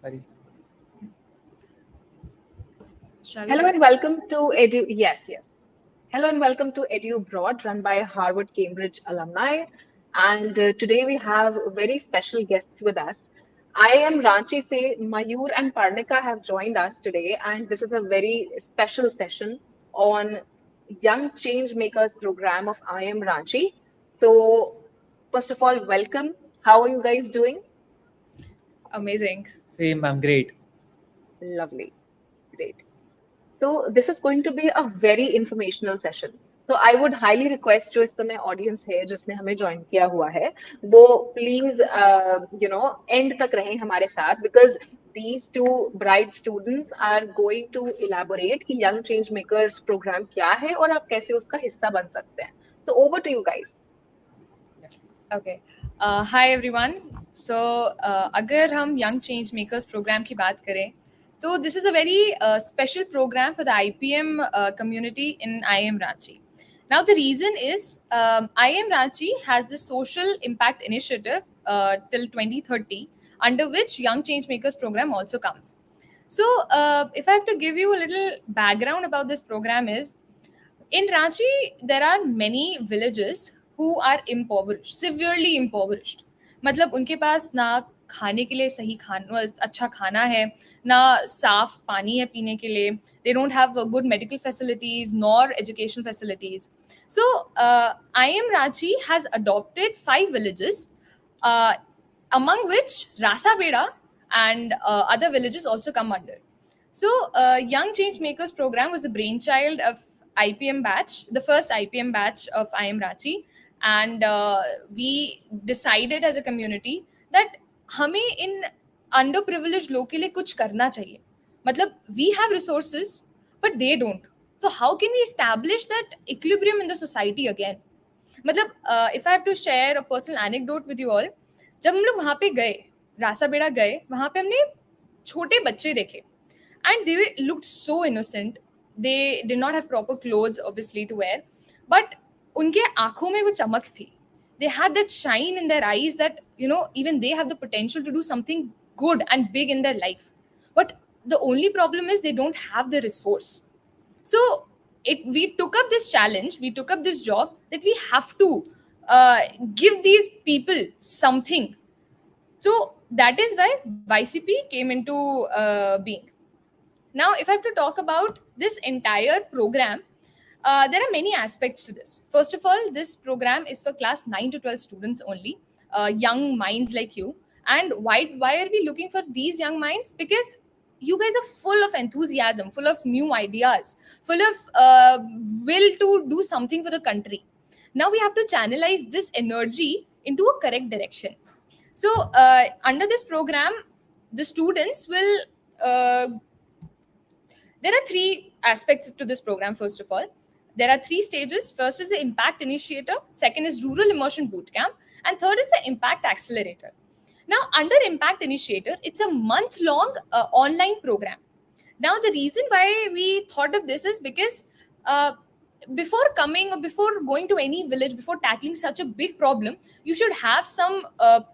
Hari. Hello and welcome to Edu. Yes, yes. Hello and welcome to EduAbroad, run by Harvard Cambridge alumni. And today we have very special guests with us. IIM Ranchi se Mayur and Parnika have joined us today, and this is a very special session on Young Changemakers program of IIM Ranchi. So, first of all, welcome. How are you guys doing? Amazing. Same, I'm great. Lovely. Great. So this is going to be a very informational session. So I would highly request जो इस समय audience है जिसने हमें join किया हुआ है वो please end तक रहें हमारे साथ because these two bright students are going to elaborate कि Young Change Makers program क्या है और आप कैसे उसका हिस्सा बन सकते हैं. So over to you guys. Okay. Hi everyone. So अगर हम Young Change Makers program की बात करें so this is a very special program for the IPM community in IIM Ranchi. Now the reason is IIM Ranchi has this social impact initiative till 2030 under which Young Changemakers program also comes. So if I have to give you a little background about this program is, in Ranchi there are many villages who are impoverished, severely impoverished. मतलब उनके पास ना खाने के लिए सही खाना अच्छा खाना है ना साफ पानी है पीने के लिए they don't have good medical facilities nor education facilities. So IIM Ranchi has adopted 5 villages among which Rasabeda and other villages also come under. So Young Change Makers program was the brainchild of IPM batch, the first IPM batch of IIM Ranchi, and we decided as a community that हमें इन underprivileged लोग के लिए कुछ करना चाहिए. मतलब we have resources but they don't. So how can we establish that equilibrium in the society again? मतलब if I have to share a personal anecdote with you all, जब हम लोग वहाँ पे गए, रासाबेड़ा गए, वहाँ पे हमने छोटे बच्चे देखे and they looked so innocent. They did not have proper clothes obviously to wear, but उनके आंखों में वो चमक थी. They had that shine in their eyes that even they have the potential to do something good and big in their life. But the only problem is they don't have the resource. So we took up this challenge, we took up this job that we have to give these people something. So that is why YCP came into being. Now, if I have to talk about this entire program, there are many aspects to this. First of all, this program is for class 9 to 12 students only, young minds like you. And why are we looking for these young minds? Because you guys are full of enthusiasm, full of new ideas, full of will to do something for the country. Now we have to channelize this energy into a correct direction. So under this program, the students will there are 3 aspects to this program. First of all, there are 3 stages. First is the Impact Initiator, second is Rural Immersion Bootcamp, and third is the Impact Accelerator. Now, under Impact Initiator, it's a month-long online program. Now, the reason why we thought of this is because before coming or before going to any village, before tackling such a big problem, you should have some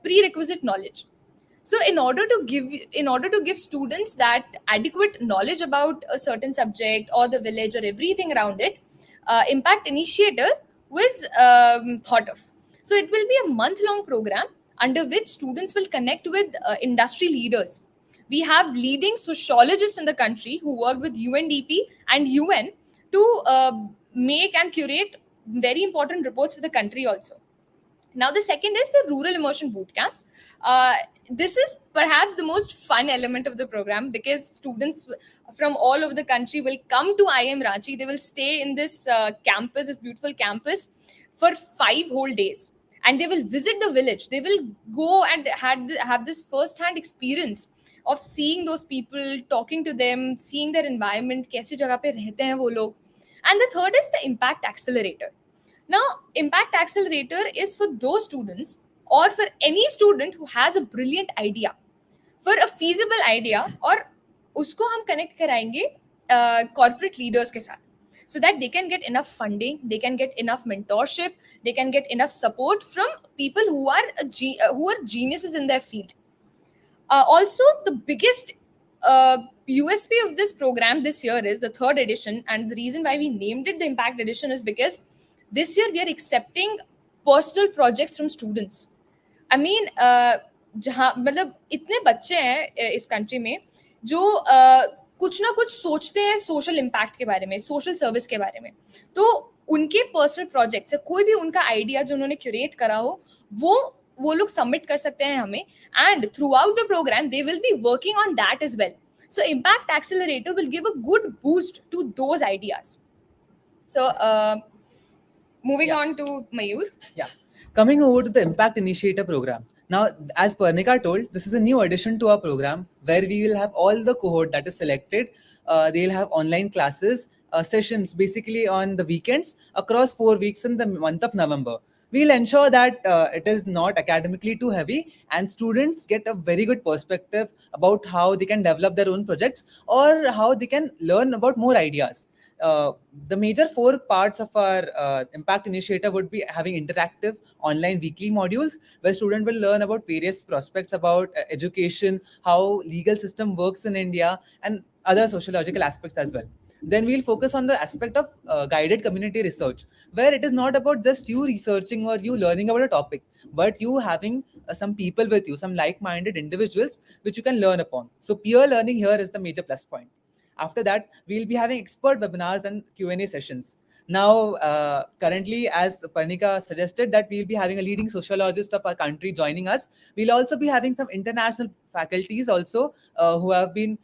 prerequisite knowledge. So in order to give students that adequate knowledge about a certain subject or the village or everything around it, Impact Initiator was thought of. So it will be a month-long program under which students will connect with industry leaders. We have leading sociologists in the country who work with UNDP and UN to make and curate very important reports for the country also. Now, the second is the Rural Immersion Bootcamp. This is perhaps the most fun element of the program because students from all over the country will come to IIM Ranchi. They will stay in this campus, this beautiful campus, for 5 whole days. And they will visit the village. They will go and have this first-hand experience of seeing those people, talking to them, seeing their environment, kaise jagah pe rehte hain wo log. And the third is the Impact Accelerator. Now, Impact Accelerator is for those students or for any student who has a brilliant idea, for a feasible idea, और उसको हम connect कराएंगे corporate leaders के साथ, so that they can get enough funding, they can get enough mentorship, they can get enough support from people who are geniuses in their field. Also, the biggest USP of this program this year is the third edition, and the reason why we named it the Impact Edition is because this year we are accepting personal projects from students. I mean जहाँ मतलब इतने बच्चे हैं इस country में जो कुछ ना कुछ सोचते हैं सोशल इम्पैक्ट के बारे में, सोशल सर्विस के बारे में. तो उनके पर्सनल प्रोजेक्ट से कोई भी उनका आइडिया जो उन्होंने क्यूरेट करा हो वो लोग सबमिट कर सकते हैं हमें, and throughout the program they will be working on that as well. So Impact Accelerator will give a good boost to those ideas. So moving on to Mayur. Yeah. Coming over to the Impact Initiator program. Now, as Parnika told, this is a new addition to our program where we will have all the cohort that is selected. They'll have online classes, sessions basically on the weekends across 4 weeks in the month of November. We'll ensure that it is not academically too heavy and students get a very good perspective about how they can develop their own projects or how they can learn about more ideas. The major 4 parts of our impact initiative would be having interactive online weekly modules where students will learn about various prospects about education, how legal system works in India, and other sociological aspects as well. Then we'll focus on the aspect of guided community research, where it is not about just you researching or you learning about a topic, but you having some people with you, some like-minded individuals which you can learn upon. So peer learning here is the major plus point. After that, we'll be having expert webinars and Q&A sessions. Now, currently, as Parnika suggested, that we'll be having a leading sociologist of our country joining us. We'll also be having some international faculties also who have been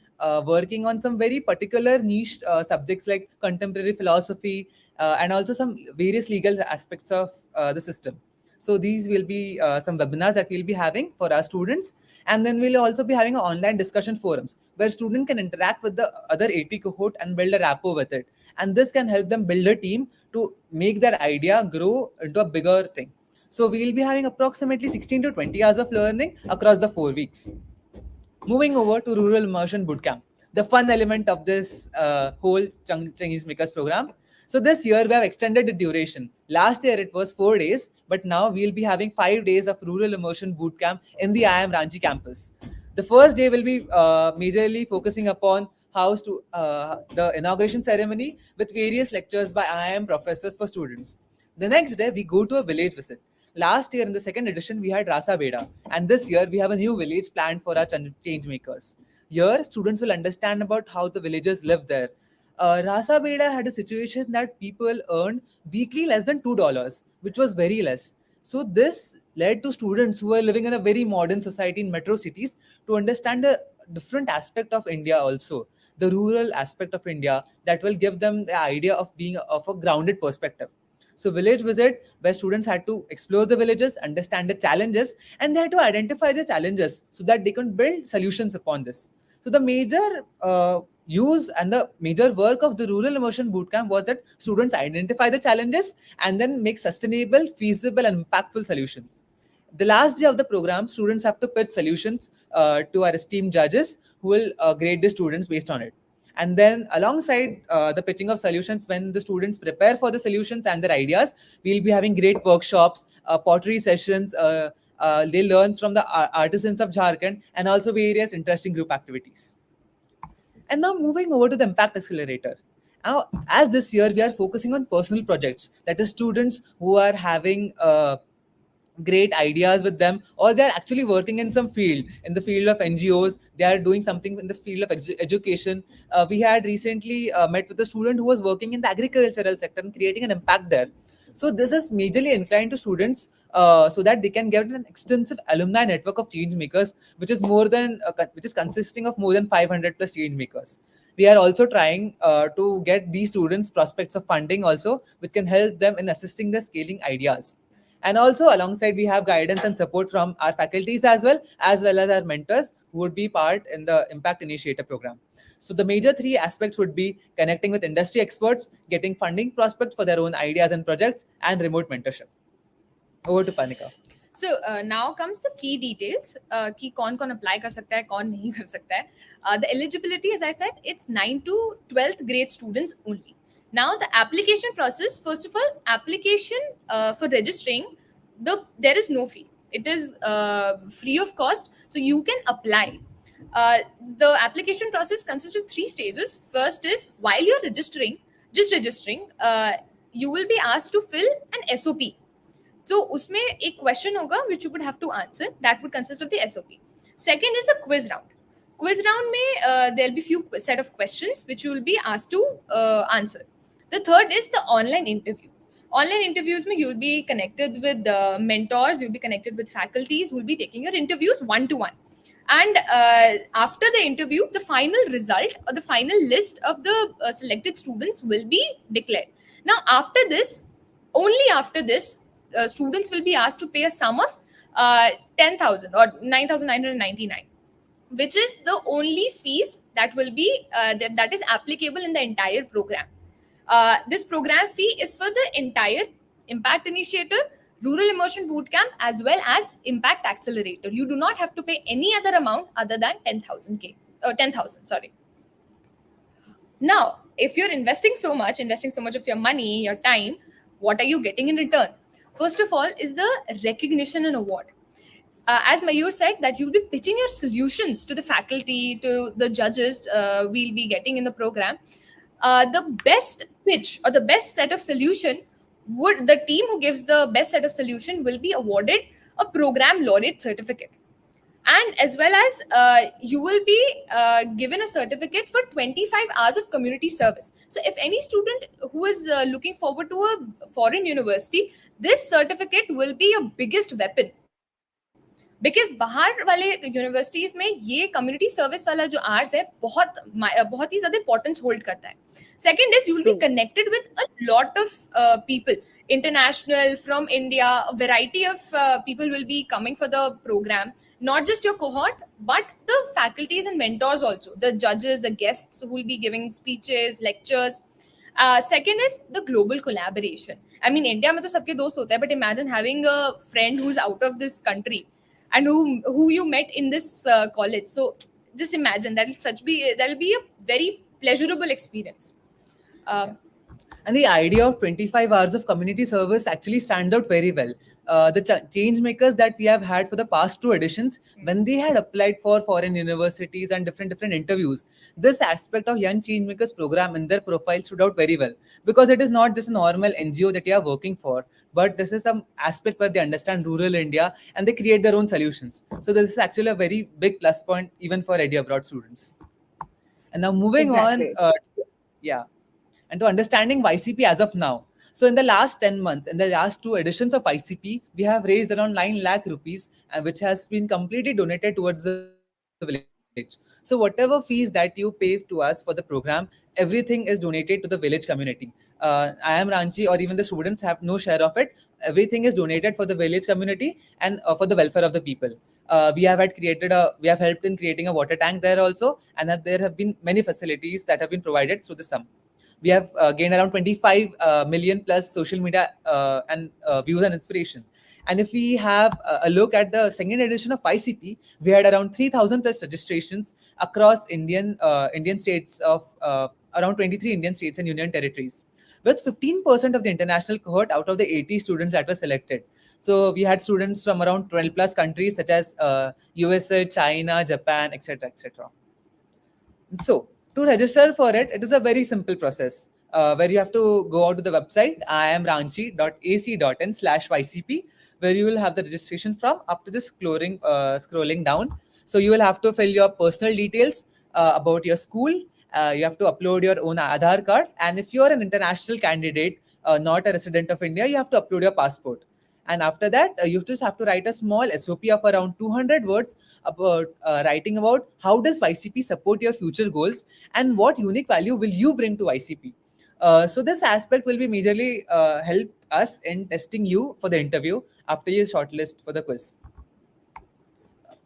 working on some very particular niche subjects like contemporary philosophy and also some various legal aspects of the system. So these will be some webinars that we'll be having for our students. And then we'll also be having online discussion forums where students can interact with the other 80 cohort and build a rapport with it. And this can help them build a team to make their idea grow into a bigger thing. So we'll be having approximately 16 to 20 hours of learning across the 4 weeks. Moving over to Rural Immersion Bootcamp, the fun element of this whole Changemakers program. So this year we have extended the duration. Last year it was 4 days, but now we'll be having 5 days of Rural Immersion Bootcamp in the IIM Ranchi campus. The first day will be majorly focusing upon how to the inauguration ceremony with various lectures by IIM professors for students. The next day we go to a village visit. Last year in the second edition, we had Rasa Beda, and this year we have a new village planned for our Changemakers. Here, students will understand about how the villagers live there. Rasa Beda had a situation that people earned weekly less than $2, which was very less. So this led to students who were living in a very modern society in metro cities to understand the different aspect of India also, the rural aspect of India that will give them the idea of being of a grounded perspective. So village visit, where students had to explore the villages, understand the challenges, and they had to identify the challenges so that they can build solutions upon this. So the major use and the major work of the Rural Immersion Bootcamp was that students identify the challenges and then make sustainable, feasible, and impactful solutions. The last day of the program, students have to pitch solutions to our esteemed judges who will grade the students based on it. And then alongside the pitching of solutions, when the students prepare for the solutions and their ideas, we'll be having great workshops, pottery sessions. They learn from the artisans of Jharkhand and also various interesting group activities. And now moving over to the Impact Accelerator. Now, as this year, we are focusing on personal projects. That is students who are having great ideas with them, or they're actually working in some field, in the field of NGOs. They are doing something in the field of education. We had recently met with a student who was working in the agricultural sector and creating an impact there. So this is majorly inclined to students so that they can get an extensive alumni network of change makers, which is consisting of more than 500 plus change makers. We are also trying to get these students prospects of funding also, which can help them in assisting the scaling ideas. And also alongside, we have guidance and support from our faculties as well as our mentors who would be part in the Impact Initiator program. So the major 3 aspects would be connecting with industry experts, getting funding prospects for their own ideas and projects, and remote mentorship. Over to Panika. So now comes the key details कि कौन apply कर सकता है, कौन नहीं कर सकता है. The eligibility, as I said, it's 9 to 12th grade students only. Now the application process, first of all, application for registering, there is no fee. It is free of cost, so you can apply. Uh, the application process consists of 3 stages. First is while you're registering, you will be asked to fill an SOP. So उसमें एक question होगा which you would have to answer. That would consist of the SOP. Second is a quiz round. Quiz round में there'll be few set of questions which you will be asked to answer. The third is the online interview. Online interviews में you'll be connected with mentors, you'll be connected with faculties who will be taking your interviews one to one. And after the interview, the final result or the final list of the selected students will be declared. Now, only after this, students will be asked to pay a sum of 10,000 or 9,999, which is the only fees that will be that is applicable in the entire program. This program fee is for the entire Impact Initiator, Rural Immersion Bootcamp, as well as Impact Accelerator. You do not have to pay any other amount other than 10,000. Sorry. Now, if you're investing so much of your money, your time, what are you getting in return? First of all is the recognition and award. As Mayur said, that you'll be pitching your solutions to the faculty, to the judges we'll be getting in the program. The best pitch or the best set of solution the team who gives the best set of solution will be awarded a program laureate certificate. And as well as you will be given a certificate for 25 hours of community service. So if any student who is looking forward to a foreign university, this certificate will be your biggest weapon. Because बाहर वाले universities में ये community service वाला जो hours है बहुत ही ज्यादा importance hold करता है. Second is you will be connected with a lot of people international from India. A variety of people will be coming for the program, not just your cohort but the faculties and mentors also, the judges, the guests who will be giving speeches, lectures. Second is the global collaboration. I mean, India mein to sabke dost hote hai, but imagine having a friend who's out of this country and who you met in this college. So just imagine that'll be a very pleasurable experience. And the idea of 25 hours of community service actually stands out very well. The Changemakers that we have had for the past 2 editions, when they had applied for foreign universities and different interviews, this aspect of Young Changemakers program in their profile stood out very well, because it is not just a normal NGO that you are working for, but this is some aspect where they understand rural India and they create their own solutions. So this is actually a very big plus point even for EduAbroad students. And now moving on, and to understanding YCP as of now. So in the last 10 months, in the last 2 editions of YCP, we have raised around 9 lakh rupees, which has been completely donated towards the village. So whatever fees that you pay to us for the program, everything is donated to the village community. IIM Ranchi or even the students have no share of it. Everything is donated for the village community and for the welfare of the people. We have helped in creating a water tank there also, and that there have been many facilities that have been provided through the sum. We have gained around 25 million plus social media and views and inspiration. And if we have a look at the second edition of YCP, we had around 3,000 plus registrations across Indian states of around 23 Indian states and union territories, with 15% of the international cohort out of the 80 students that were selected. So we had students from around 12 plus countries such as USA, China, Japan, etc., etc. So to register for it, it is a very simple process where you have to go out to the website iimranchi.ac.in/YCP, where you will have the registration from after just scrolling down. So you will have to fill your personal details about your school. You have to upload your own Aadhaar card. And if you are an international candidate, not a resident of India, you have to upload your passport. And after that, you just have to write a small SOP of around 200 words about writing about how does YCP support your future goals and what unique value will you bring to YCP. So this aspect will be majorly help us in testing you for the interview after you shortlist for the quiz.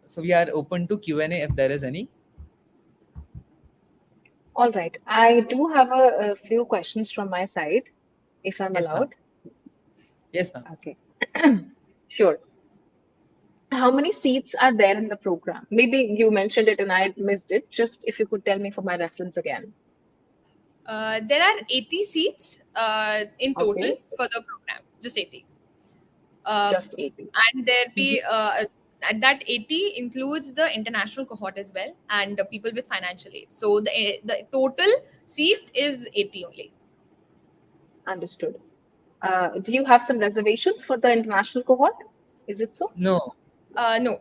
So we are open to Q&A if there is any. All right. I do have a few questions from my side, if I'm allowed. Yes, ma'am. Okay. Sure. How many seats are there in the program? Maybe you mentioned it and I missed it. Just if you could tell me for my reference again. There are 80 seats in total for the program. Just 80. Just 80. And there'll be that 80 includes the international cohort as well, and people with financial aid. So the total seat is 80 only. Understood. Do you have some reservations for the international cohort? Is it so? No. No.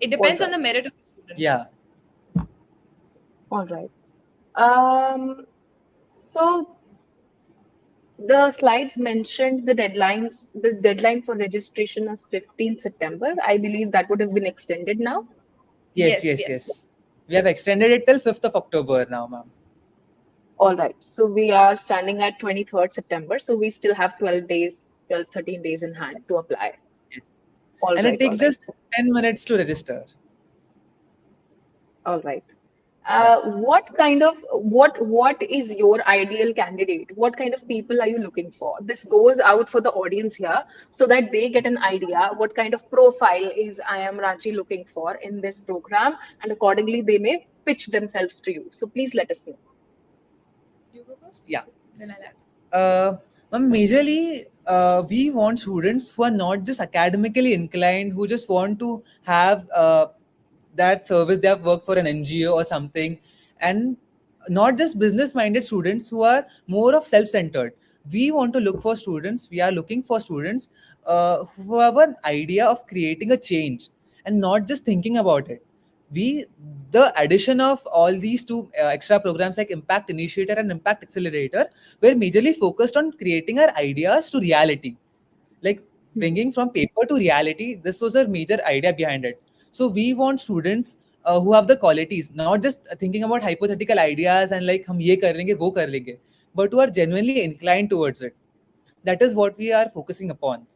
It depends on the merit of the student. Yeah. All right. So the slides mentioned the deadlines. The deadline for registration is 15th September. I believe that would have been extended now. Yes. We have extended it till 5th of October now, ma'am. All right. So we are standing at 23rd September. So we still have 12 days, 12, 13 days in hand to apply. Yes. All And right, it takes all right. just 10 minutes to register. All right. What is your ideal candidate? What kind of people are you looking for? This goes out for the audience here so that they get an idea what kind of profile is IIM Ranchi looking for in this program, and accordingly they may pitch themselves to you. So please let us know. You go first? Yeah. Then I'll add. Majorly, we want students who are not just academically inclined, who just want to have that service. They have worked for an NGO or something, and not just business-minded students who are more of self-centered. We want to look for students. We are looking for students who have an idea of creating a change and not just thinking about it. The addition of all these two extra programs like Impact Initiator and Impact Accelerator were majorly focused on creating our ideas to reality, like bringing from paper to reality. This was a major idea behind it. So we want students who have the qualities, not just thinking about hypothetical ideas and like hum ye kar lenge, wo kar lenge, but who are genuinely inclined towards it. That is what we are focusing upon.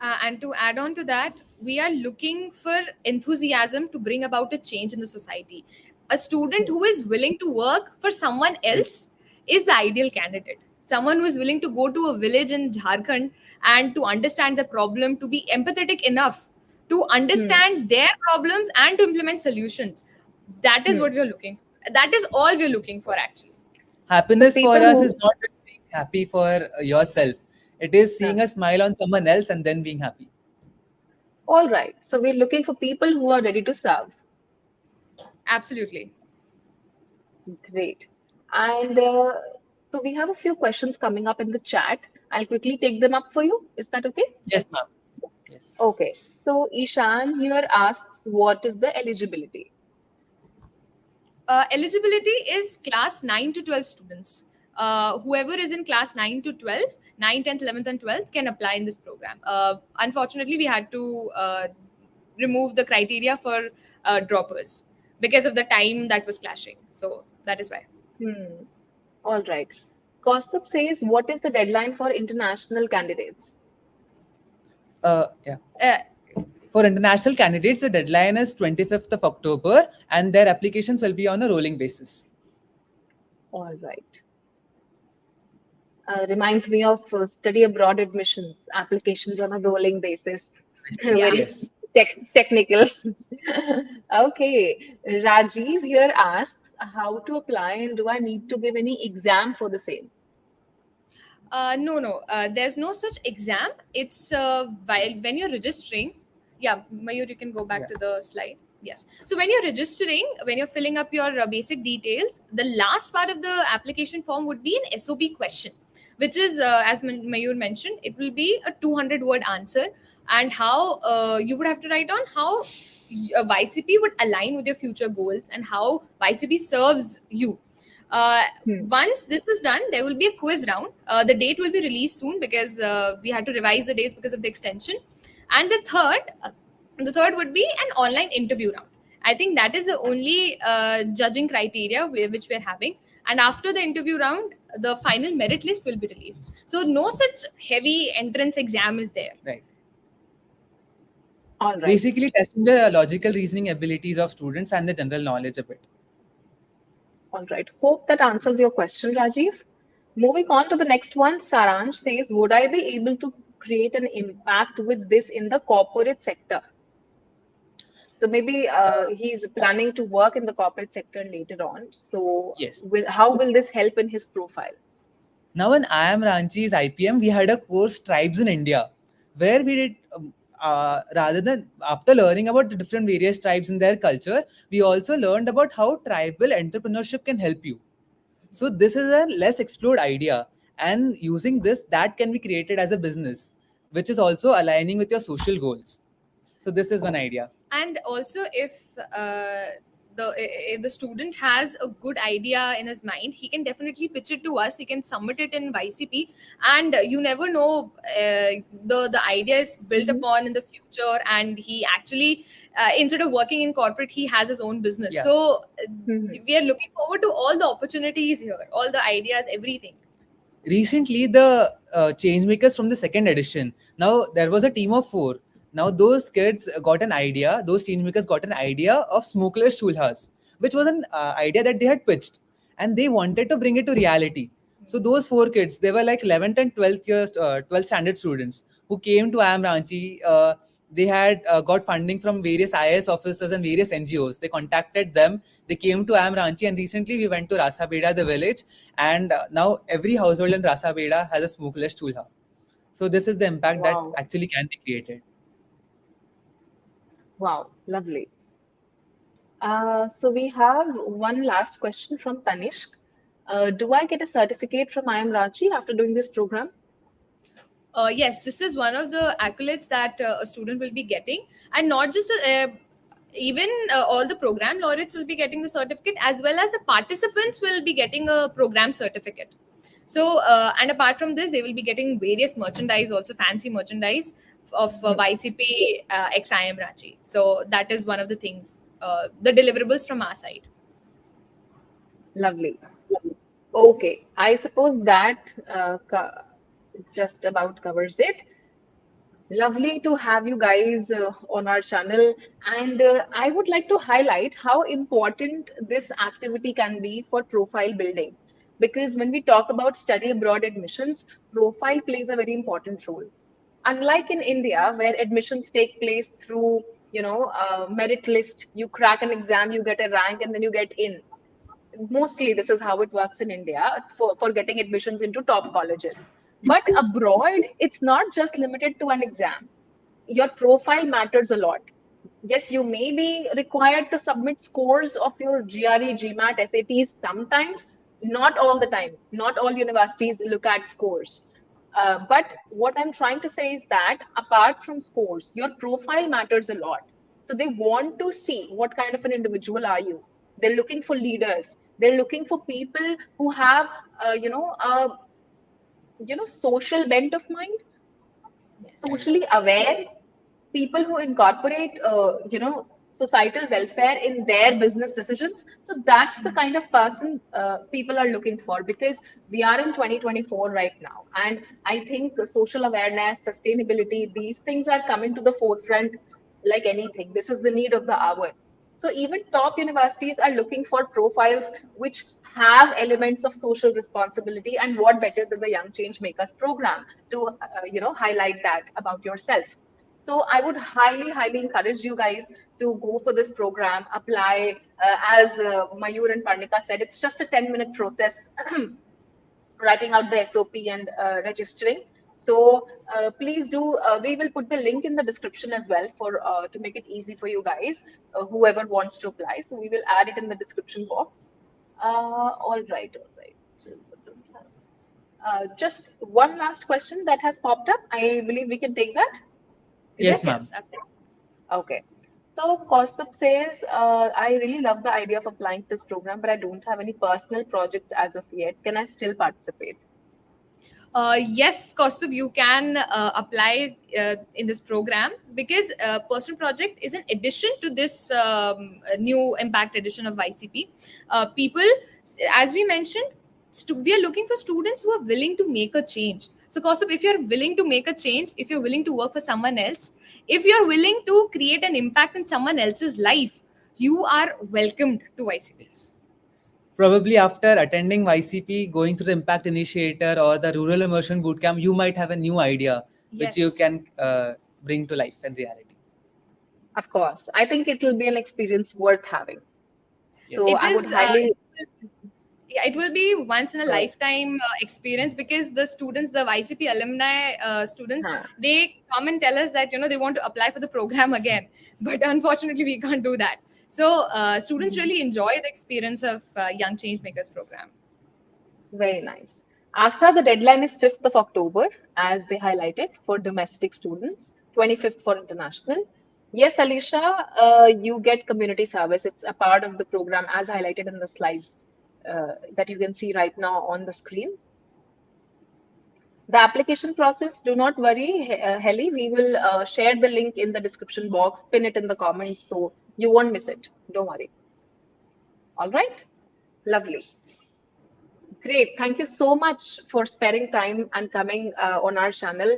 And to add on to that, we are looking for enthusiasm to bring about a change in the society. A student who is willing to work for someone else is the ideal candidate. Someone who is willing to go to a village in Jharkhand and to understand the problem, to be empathetic enough to understand their problems and to implement solutions. That is what we are looking for. That is all we are looking for, actually. Happiness for us is not just being happy for yourself. It is seeing a smile on someone else and then being happy. All right. So we're looking for people who are ready to serve. Absolutely. Great. And so we have a few questions coming up in the chat. I'll quickly take them up for you. Is that okay? Yes, ma'am. Yes. Okay. So Ishan here asks, what is the eligibility? Eligibility is class 9 to 12 students. Whoever is in class 9 to 12, 9, 10th, 11th, and 12th can apply in this program. Unfortunately, we had to remove the criteria for droppers because of the time that was clashing. So that is why. All right. Kaustubh says, what is the deadline for international candidates? For international candidates, the deadline is 25th of October and their applications will be on a rolling basis. All right. Reminds me of study abroad admissions, applications on a rolling basis. Very technical. Okay. Rajiv here asks, how to apply and do I need to give any exam for the same? No. There's no such exam. It's when you're registering. Yeah, Mayur, you can go back to the slide. Yes. So when you're registering, when you're filling up your basic details, the last part of the application form would be an SOB question, which is, as Mayur mentioned, it will be a 200-word answer, and how you would have to write on how YCP would align with your future goals and how YCP serves you. Once this is done, there will be a quiz round. The date will be released soon because we had to revise the dates because of the extension. And the third would be an online interview round. I think that is the only judging criteria which we're having. And after the interview round, the final merit list will be released. So no such heavy entrance exam is there. Right. All right. Basically testing the logical reasoning abilities of students and the general knowledge a bit. All right. Hope that answers your question, Rajiv. Moving on to the next one, Saransh says, would I be able to create an impact with this in the corporate sector? So maybe he's planning to work in the corporate sector later on. So how will this help in his profile? Now in IIM Ranchi's IPM, we had a course Tribes in India, where we did rather than after learning about the different various tribes and their culture, we also learned about how tribal entrepreneurship can help you. So this is a less explored idea, and using this, that can be created as a business, which is also aligning with your social goals. So this is one idea. And also, if the student has a good idea in his mind, he can definitely pitch it to us. He can submit it in YCP, and you never know, the idea is built upon in the future, and he actually, instead of working in corporate, he has his own business. Yeah. So we are looking forward to all the opportunities here, all the ideas, everything. Recently, the Changemakers from the second edition. Now there was a team of 4. Now those kids got an idea. Those Changemakers got an idea of smokeless chulhas, which was an idea that they had pitched, and they wanted to bring it to reality. So those 4 kids, they were like 11th and 12th standard students who came to IIM Ranchi. They had got funding from various IAS officers and various NGOs. They contacted them. They came to IIM Ranchi, and recently we went to Rasabeda, the village, and now every household in Rasabeda has a smokeless chulha. So this is the impact that actually can be created. Wow, lovely. So we have one last question from Tanishk. Do I get a certificate from IIM Ranchi after doing this program? Yes, this is one of the accolades that a student will be getting, and not just even all the program laureates will be getting the certificate, as well as the participants will be getting a program certificate. So, and apart from this, they will be getting various merchandise, also fancy merchandise of YCP ex IIM Ranchi. So that is one of the things, the deliverables from our side. Lovely. Okay, I suppose that just about covers it. Lovely to have you guys on our channel, and I would like to highlight how important this activity can be for profile building, because when we talk about study abroad admissions, profile plays a very important role. Unlike in India, where admissions take place through merit list, you crack an exam, you get a rank, and then you get in. Mostly this is how it works in India for getting admissions into top colleges. But abroad, it's not just limited to an exam. Your profile matters a lot. Yes, you may be required to submit scores of your GRE, GMAT, SATs sometimes, not all the time. Not all universities look at scores. But what I'm trying to say is that apart from scores, your profile matters a lot. So they want to see what kind of an individual are you. They're looking for leaders. They're looking for people who have, social bent of mind, socially aware, people who incorporate, societal welfare in their business decisions. So that's the kind of person people are looking for, because we are in 2024 right now. And I think social awareness, sustainability, these things are coming to the forefront like anything. This is the need of the hour. So even top universities are looking for profiles which have elements of social responsibility, and what better than the Young Change Makers program to highlight that about yourself. So I would highly encourage you guys to go for this program, apply. As Mayur and Parnika said, it's just a 10-minute process, writing out the SOP and registering. So please do. We will put the link in the description as well for to make it easy for you guys, whoever wants to apply. So we will add it in the description box. All right. Just one last question that has popped up. I believe we can take that. Yes, ma'am. Okay. So Kaustubh says, I really love the idea of applying this program, but I don't have any personal projects as of yet. Can I still participate? Yes, Kaustubh, you can apply in this program, because personal project is an addition to this new impact edition of YCP. People, as we mentioned, we are looking for students who are willing to make a change. So Kaustubh, if you're willing to make a change, if you're willing to work for someone else, if you're willing to create an impact in someone else's life, you are welcomed to YCP. Probably after attending YCP, going through the Impact Initiator or the Rural Immersion Bootcamp, you might have a new idea which you can bring to life and reality. Of course. I think it will be an experience worth having. Yes. So I would highly... Yeah, it will be once in a lifetime experience, because the students, the YCP alumni students, they come and tell us that they want to apply for the program again, but unfortunately we can't do that. So students really enjoy the experience of Young Changemakers program. Very nice. Asta, the deadline is 5th of October, as they highlighted, for domestic students, 25th for international. Yes, Alicia, you get community service. It's a part of the program as highlighted in the slides that you can see right now on the screen. The application process, do not worry, Heli, we will share the link in the description box, pin it in the comments so you won't miss it. Don't worry. All right, lovely. Great. Thank you so much for sparing time and coming on our channel,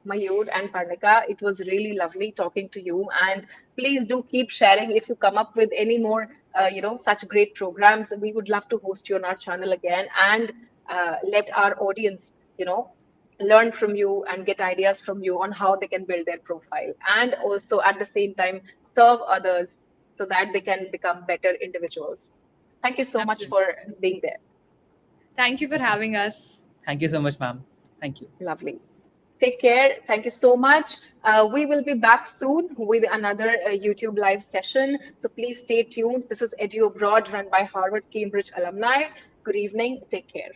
Mayur and Parnika. It was really lovely talking to you. And please do keep sharing if you come up with any more, such great programs. We would love to host you on our channel again and let our audience, learn from you and get ideas from you on how they can build their profile. And also at the same time, serve others so that they can become better individuals. Thank you so much for being there. Thank you for having us. Thank you so much, ma'am. Thank you. Lovely. Take care. Thank you so much. We will be back soon with another YouTube live session. So please stay tuned. This is EduAbroad run by Harvard Cambridge alumni. Good evening. Take care.